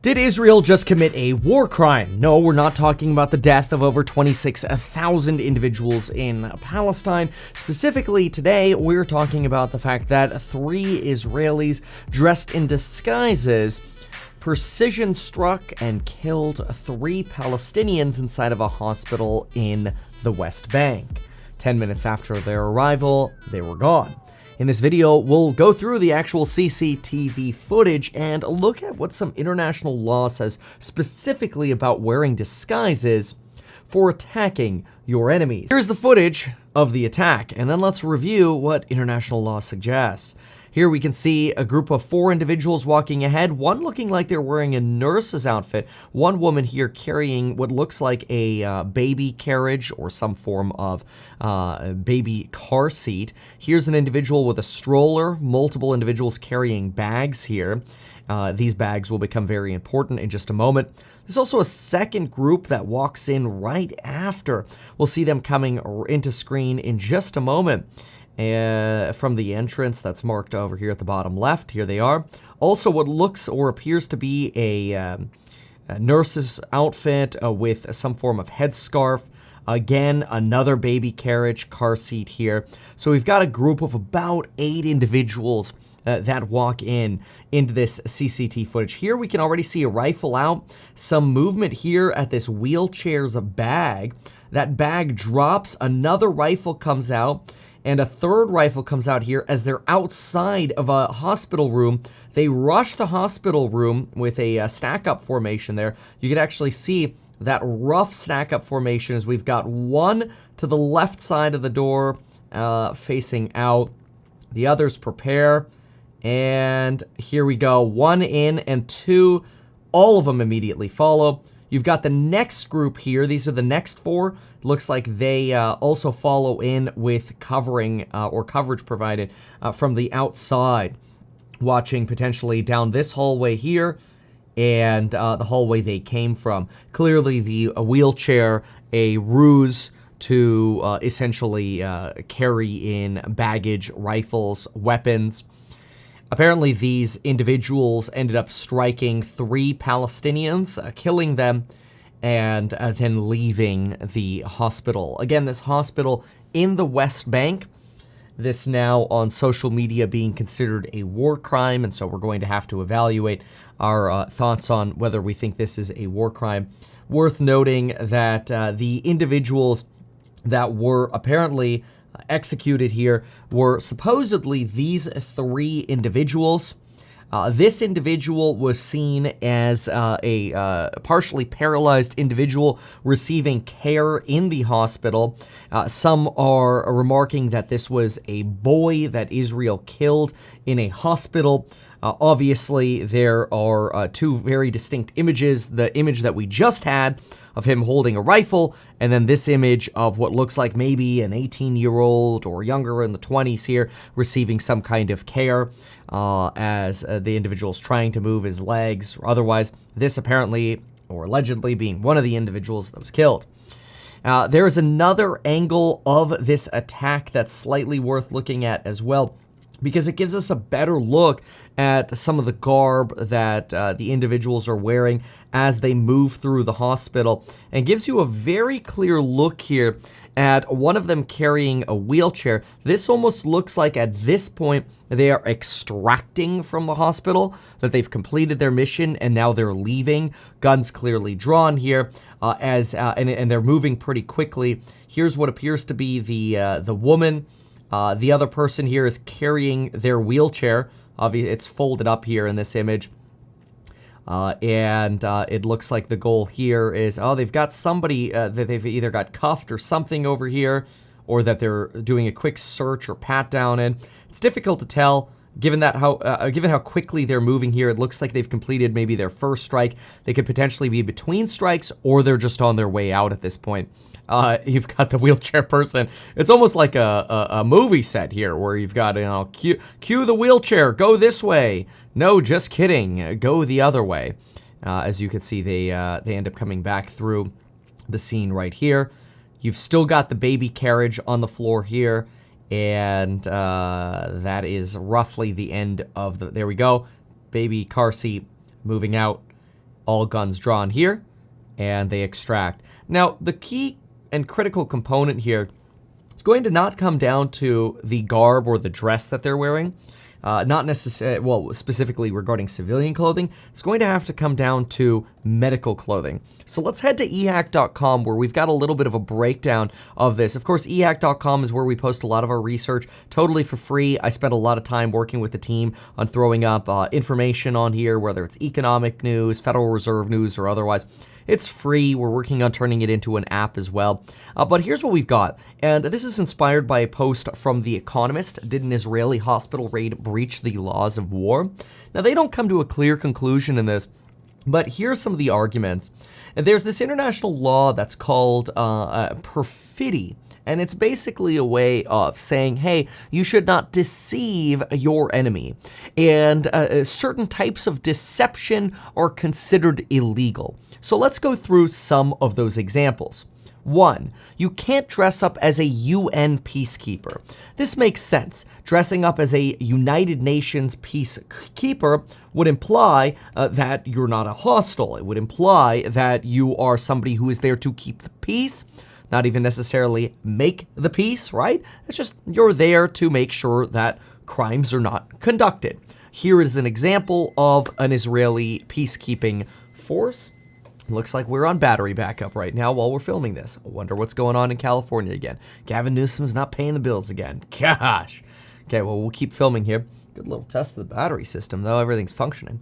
Did Israel just commit a war crime? No, we're not talking about the death of over 26,000 individuals in Palestine. Specifically today, we're talking about the fact that 3 Israelis dressed in disguises precision struck and killed 3 Palestinians inside of a hospital in the West Bank. 10 minutes after their arrival, they were gone. In this video, we'll go through the actual CCTV footage and look at what some international law says specifically about wearing disguises for attacking your enemies. Here's the footage of the attack, and then let's review what international law suggests. Here we can see a group of 4 individuals walking ahead, one looking like they're wearing a nurse's outfit, one woman here carrying what looks like a baby carriage or some form of baby car seat. Here's an individual with a stroller, multiple individuals carrying bags here. These bags will become very important in just a moment. There's also a second group that walks in right after. We'll see them coming into screen in just a moment. From the entrance that's marked over here at the bottom left. Here they are. Also what looks or appears to be a nurse's outfit with some form of headscarf. Again, another baby carriage, car seat here. So we've got a group of about 8 individuals that walk into this CCTV footage. Here we can already see a rifle out, some movement here at this wheelchair's bag. That bag drops, another rifle comes out, and a third rifle comes out here as they're outside of a hospital room. They rush the hospital room with a stack-up formation there. You can actually see that rough stack-up formation as we've got one to the left side of the door facing out. The others prepare, and here we go. 1 in and 2, all of them immediately follow. You've got the next group here. These are the next 4. Looks like they also follow in with covering or coverage provided from the outside, watching potentially down this hallway here and the hallway they came from. Clearly the wheelchair, a ruse to essentially carry in baggage, rifles, weapons. Apparently, these individuals ended up striking 3 Palestinians, killing them, and then leaving the hospital. Again, this hospital in the West Bank, this now on social media being considered a war crime, and so we're going to have to evaluate our thoughts on whether we think this is a war crime. Worth noting that the individuals that were apparently executed here were supposedly these 3 individuals. This individual was seen as a partially paralyzed individual receiving care in the hospital. Some are remarking that this was a boy that Israel killed in a hospital. Obviously, there are 2 very distinct images. The image that we just had of him holding a rifle, and then this image of what looks like maybe an 18-year-old or younger in the 20s here receiving some kind of care as the individual's trying to move his legs or otherwise. This apparently or allegedly being one of the individuals that was killed. There is another angle of this attack that's slightly worth looking at as well, because it gives us a better look at some of the garb that the individuals are wearing as they move through the hospital, and gives you a very clear look here at one of them carrying a wheelchair. This almost looks like at this point they are extracting from the hospital, that they've completed their mission and now they're leaving. Guns clearly drawn here, and they're moving pretty quickly. Here's what appears to be the woman. The other person here is carrying their wheelchair. It's folded up here in this image. And it looks like the goal here is, they've got somebody that they've either got cuffed or something over here, or that they're doing a quick search or pat down in. It's difficult to tell. Given how quickly they're moving here, it looks like they've completed maybe their first strike. They could potentially be between strikes, or they're just on their way out at this point. You've got the wheelchair person. It's almost like a movie set here, where you've got, cue the wheelchair, go this way. No, just kidding, go the other way. As you can see, they end up coming back through the scene right here. You've still got the baby carriage on the floor here. And that is roughly the end of the, there we go, baby car seat moving out. all guns drawn here, and they extract. Now, the key and critical component here is going to not come down to the garb or the dress that they're wearing, not necessarily, well, specifically regarding civilian clothing. It's going to have to come down to medical clothing. So let's head to ehack.com, where we've got a little bit of a breakdown of this. Of course, ehack.com is where we post a lot of our research totally for free. I spent a lot of time working with the team on throwing up information on here, whether it's economic news, Federal Reserve news, or otherwise. It's free. We're working on turning it into an app as well. But here's what we've got. And this is inspired by a post from The Economist. Did an Israeli hospital raid breach the laws of war? Now, they don't come to a clear conclusion in this, but here are some of the arguments. There's this international law that's called perfidy. And it's basically a way of saying, hey, you should not deceive your enemy. And certain types of deception are considered illegal. So let's go through some of those examples. 1, you can't dress up as a UN peacekeeper. This makes sense. Dressing up as a United Nations peacekeeper would imply that you're not a hostile. It would imply that you are somebody who is there to keep the peace, not even necessarily make the peace, right? It's just you're there to make sure that crimes are not conducted. Here is an example of an Israeli peacekeeping force. Looks like we're on battery backup right now while we're filming this. I wonder what's going on in California again. Gavin Newsom's not paying the bills again. Gosh. Okay, well, we'll keep filming here. Good little test of the battery system, though. Everything's functioning.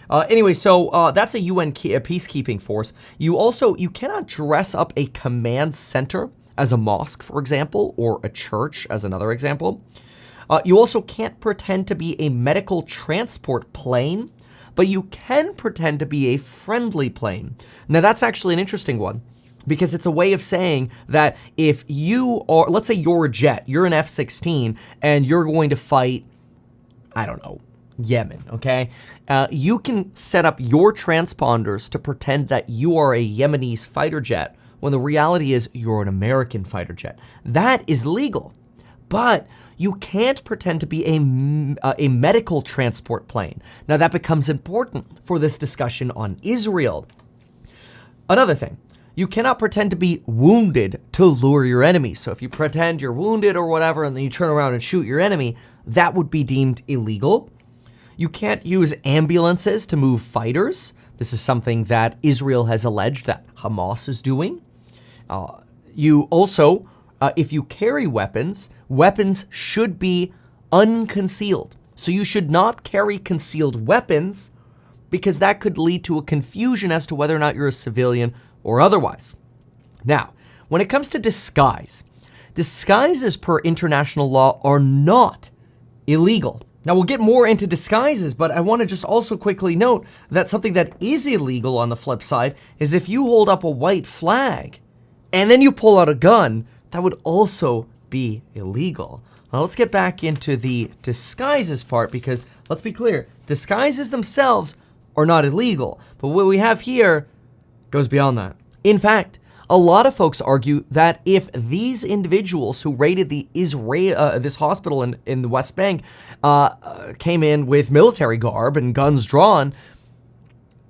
Anyway, so that's a UN peacekeeping force. You cannot dress up a command center as a mosque, for example, or a church as another example. You also can't pretend to be a medical transport plane, but you can pretend to be a friendly plane. Now, that's actually an interesting one, because it's a way of saying that if you are, let's say you're a jet, you're an F-16, and you're going to fight, I don't know, Yemen, okay? You can set up your transponders to pretend that you are a Yemenese fighter jet, when the reality is you're an American fighter jet. That is legal. But you can't pretend to be a medical transport plane. Now, that becomes important for this discussion on Israel. Another thing, you cannot pretend to be wounded to lure your enemy. So if you pretend you're wounded or whatever, and then you turn around and shoot your enemy, that would be deemed illegal. You can't use ambulances to move fighters. This is something that Israel has alleged that Hamas is doing. You also, if you carry weapons, weapons should be unconcealed. So you should not carry concealed weapons, because that could lead to a confusion as to whether or not you're a civilian or otherwise. Now, when it comes to disguise, disguises per international law are not illegal. Now, we'll get more into disguises, but I want to just also quickly note that something that is illegal on the flip side is if you hold up a white flag and then you pull out a gun, that would also be illegal. Now, let's get back into the disguises part, because let's be clear, disguises themselves are not illegal, but what we have here goes beyond that. In fact, a lot of folks argue that if these individuals who raided this hospital in the West Bank came in with military garb and guns drawn,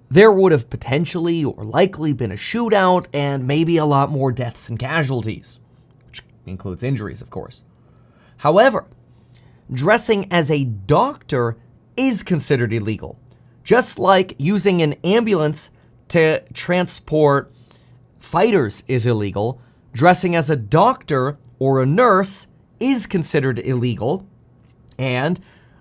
there would have potentially or likely been a shootout and maybe a lot more deaths and casualties, which includes injuries, of course. However, dressing as a doctor is considered illegal, just like using an ambulance to transport fighters is illegal. Dressing as a doctor or a nurse is considered illegal, and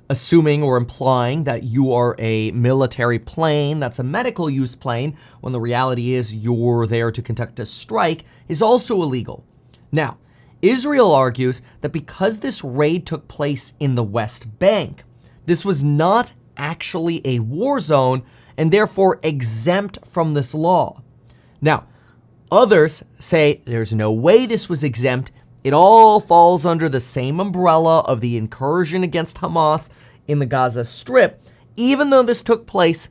assuming or implying that you are a military plane that's a medical use plane, when the reality is you're there to conduct a strike, is also illegal. Now, Israel argues that because this raid took place in the West Bank, this was not actually a war zone and therefore exempt from this law. Now, others say there's no way this was exempt. It all falls under the same umbrella of the incursion against Hamas in the Gaza Strip. Even though this took place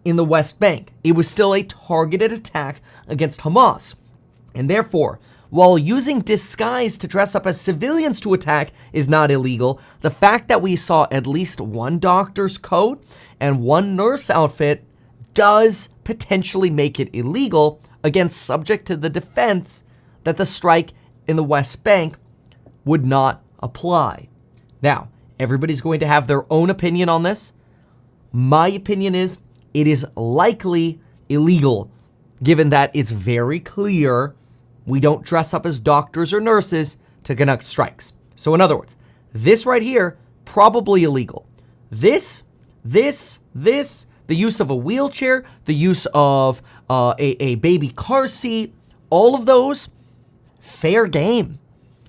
in the West Bank, it was still a targeted attack against Hamas. And therefore, while using disguise to dress up as civilians to attack is not illegal, the fact that we saw at least one doctor's coat and one nurse outfit does potentially make it illegal, again, subject to the defense that the strike in the West Bank would not apply. Now, everybody's going to have their own opinion on this. My opinion is it is likely illegal, given that it's very clear we don't dress up as doctors or nurses to conduct strikes. So in other words, this right here, probably illegal. This, the use of a wheelchair, the use of a baby car seat, all of those, fair game.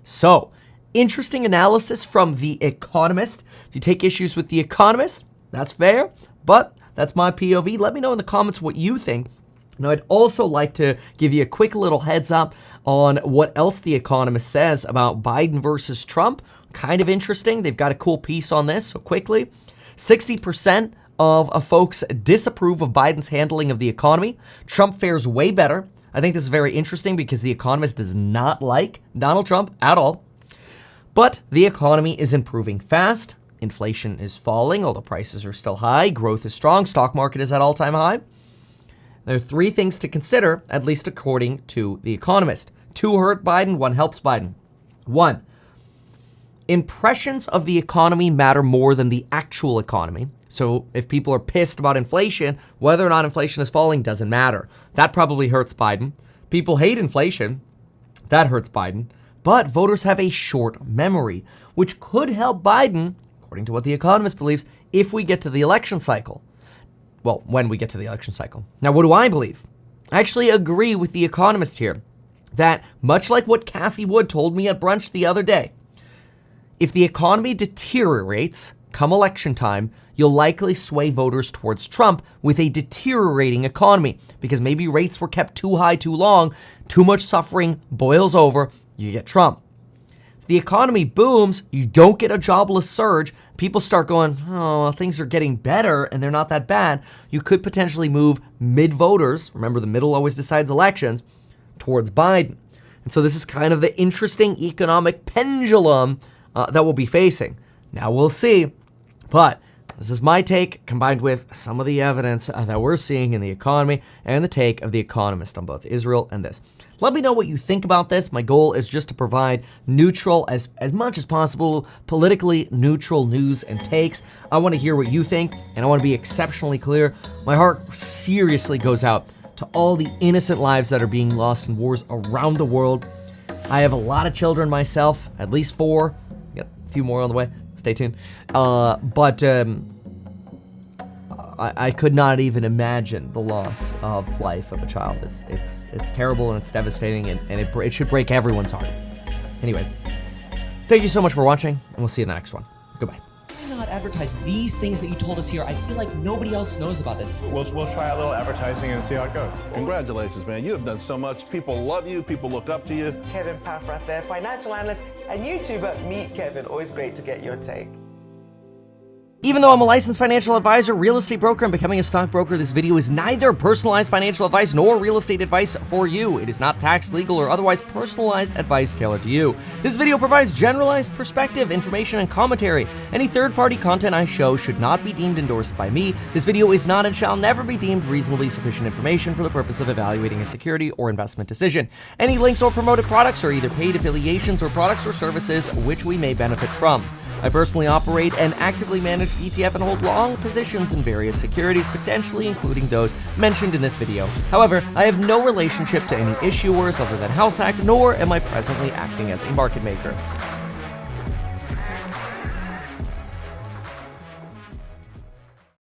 So, interesting analysis from The Economist. If you take issues with The Economist, that's fair, but that's my POV. Let me know in the comments what you think. Now, I'd also like to give you a quick little heads up on what else The Economist says about Biden versus Trump. Kind of interesting. They've got a cool piece on this, so quickly. 60% of folks disapprove of Biden's handling of the economy. Trump fares way better. I think this is very interesting because The Economist does not like Donald Trump at all. But the economy is improving fast. Inflation is falling, although prices are still high. Growth is strong. Stock market is at all-time high. There are three things to consider, at least according to The Economist. 2 hurt Biden, 1 helps Biden. 1, impressions of the economy matter more than the actual economy. So if people are pissed about inflation, whether or not inflation is falling doesn't matter. That probably hurts Biden. People hate inflation. That hurts Biden. But voters have a short memory, which could help Biden, according to what The Economist believes, if we get to the election cycle. Well, when we get to the election cycle. Now, what do I believe? I actually agree with The Economist here that, much like what Cathie Wood told me at brunch the other day, if the economy deteriorates come election time, you'll likely sway voters towards Trump with a deteriorating economy because maybe rates were kept too high too long, too much suffering boils over, you get Trump. If the economy booms, you don't get a jobless surge, people start going, oh, well, things are getting better and they're not that bad, you could potentially move mid-voters, remember the middle always decides elections, towards Biden. And so this is kind of the interesting economic pendulum that we'll be facing. Now we'll see, but this is my take combined with some of the evidence that we're seeing in the economy and the take of The Economist on both Israel and this. Let me know what you think about this. My goal is just to provide neutral, as much as possible, politically neutral news and takes. I want to hear what you think, and I want to be exceptionally clear. My heart seriously goes out to all the innocent lives that are being lost in wars around the world. I have a lot of children myself, at least 4. Got a few more on the way. Stay tuned. But I could not even imagine the loss of life of a child. It's terrible and it's devastating, and it should break everyone's heart. Anyway, thank you so much for watching, and we'll see you in the next one. Goodbye. Why not advertise these things that you told us here? I feel like nobody else knows about this. We'll try a little advertising and see how it goes. Congratulations, man. You have done so much. People love you. People look up to you. Kevin Paffrath there, financial analyst and YouTuber. Meet Kevin. Always great to get your take. Even though I'm a licensed financial advisor, real estate broker, and becoming a stockbroker, this video is neither personalized financial advice nor real estate advice for you. It is not tax, legal, or otherwise personalized advice tailored to you. This video provides generalized perspective, information, and commentary. Any third-party content I show should not be deemed endorsed by me. This video is not and shall never be deemed reasonably sufficient information for the purpose of evaluating a security or investment decision. Any links or promoted products are either paid affiliations or products or services which we may benefit from. I personally operate an actively managed ETF and hold long positions in various securities, potentially including those mentioned in this video. However, I have no relationship to any issuers other than HouseHack, nor am I presently acting as a market maker.